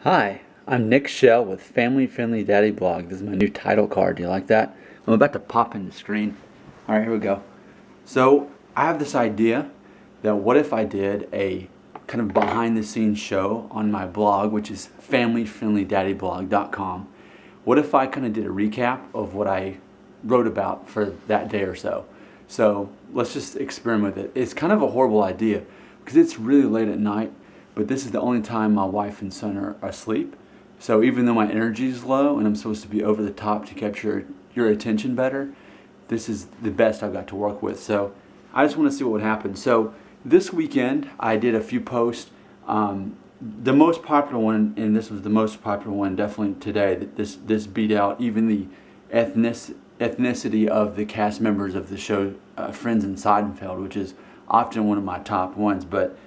Hi, I'm Nick Shell with Family Friendly Daddy Blog. This is my new title card. Do you like that? I'm about to pop in the screen. All right, here we go. So I have this idea that what if I did a kind of behind the scenes show on my blog, which is familyfriendlydaddyblog.com. What if I kind of did a recap of what I wrote about for that day or so? So let's just experiment with it. It's kind of a horrible idea because it's really late at night, but this is the only time my wife and son are asleep. So even though my energy is low and I'm supposed to be over the top to capture your attention better, this is the best I've got to work with. So I just want to see what would happen. So this weekend I did a few posts. The most popular one, and this was the most popular one definitely today, that this beat out even the ethnicity of the cast members of the show Friends in Seidenfeld, which is often one of my top ones. But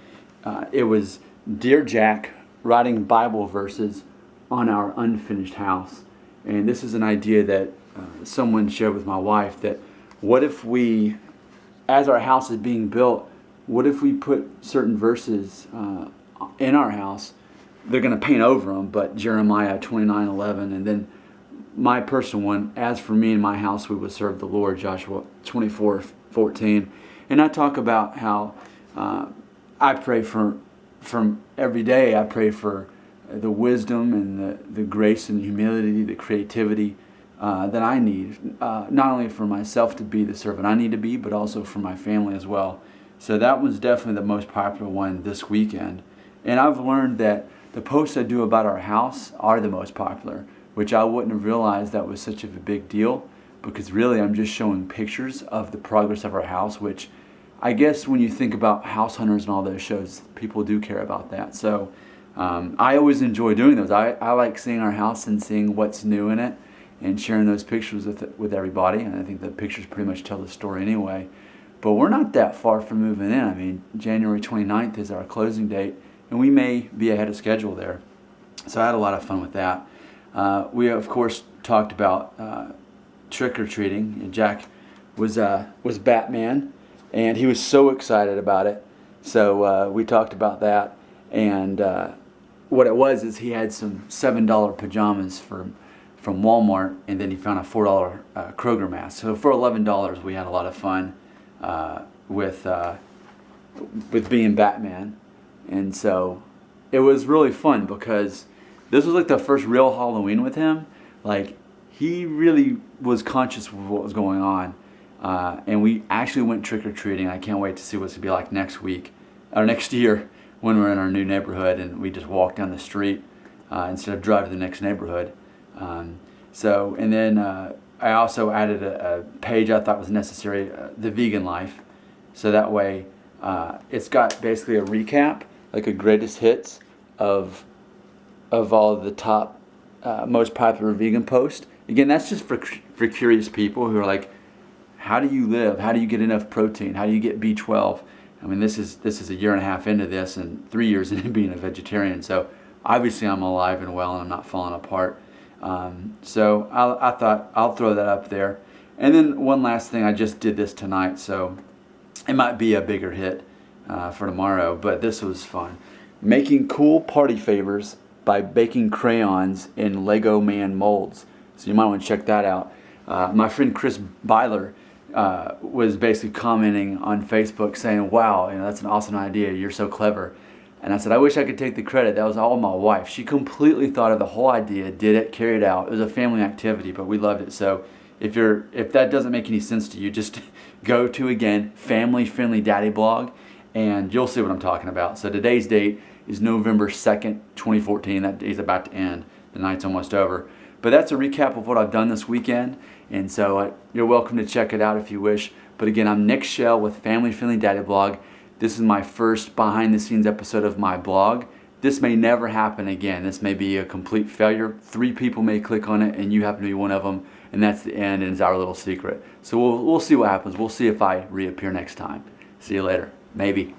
it was Dear Jack writing Bible verses on our unfinished house. And this is an idea that someone shared with my wife, that what if we, as our house is being built, what if we put certain verses in our house? They're going to paint over them, but Jeremiah 29:11, and then my personal one, as for me and my house we will serve the Lord, Joshua 24:14. And I talk about how I pray from every day, I pray for the wisdom and the grace and humility, the creativity that I need, not only for myself to be the servant I need to be, but also for my family as well. So that was definitely the most popular one this weekend. And I've learned that the posts I do about our house are the most popular, which I wouldn't have realized that was such a big deal, because really I'm just showing pictures of the progress of our house, which I guess when you think about House Hunters and all those shows, people do care about that. So I always enjoy doing those. I like seeing our house and seeing what's new in it and sharing those pictures with everybody. And I think the pictures pretty much tell the story anyway. But we're not that far from moving in. I mean, January 29th is our closing date, and we may be ahead of schedule there. So I had a lot of fun with that. We, of course, talked about trick-or-treating. And Jack was Batman, and he was so excited about it. So we talked about that. And what it was is he had some $7 pajamas from Walmart, and then he found a $4 Kroger mask. So for $11, we had a lot of fun with being Batman. And so it was really fun because this was like the first real Halloween with him. Like, he really was conscious of what was going on. And we actually went trick-or-treating. I can't wait to see what it's going to be like next week, or next year, when we're in our new neighborhood and we just walk down the street instead of drive to the next neighborhood. And then I also added a page I thought was necessary, the vegan life. So that way it's got basically a recap, like a greatest hits of all of the top most popular vegan posts. Again, that's just for curious people who are like, how do you live? How do you get enough protein? How do you get B12? I mean, this is a year and a half into this and 3 years into being a vegetarian. So obviously I'm alive and well and I'm not falling apart. So I thought I'll throw that up there. And then one last thing, I just did this tonight, so it might be a bigger hit for tomorrow, but this was fun. Making cool party favors by baking crayons in Lego Man molds. So you might want to check that out. My friend Chris Byler was basically commenting on Facebook saying, wow, that's an awesome idea, you're so clever. And I said, I wish I could take the credit. That was all my wife. She completely thought of the whole idea, did it, carried it out. It was a family activity, but we loved it. So if that doesn't make any sense to you, just go to, again, Family Friendly Daddy Blog, and you'll see what I'm talking about. So today's date is November 2nd, 2014. That day's about to end. The night's almost over. But that's a recap of what I've done this weekend. And so you're welcome to check it out if you wish. But again, I'm Nick Shell with Family Friendly Daddy Blog. This is my first behind the scenes episode of my blog. This may never happen again. This may be a complete failure. 3 people may click on it and you happen to be one of them. And that's the end, and it's our little secret. So we'll see what happens. We'll see if I reappear next time. See you later. Maybe.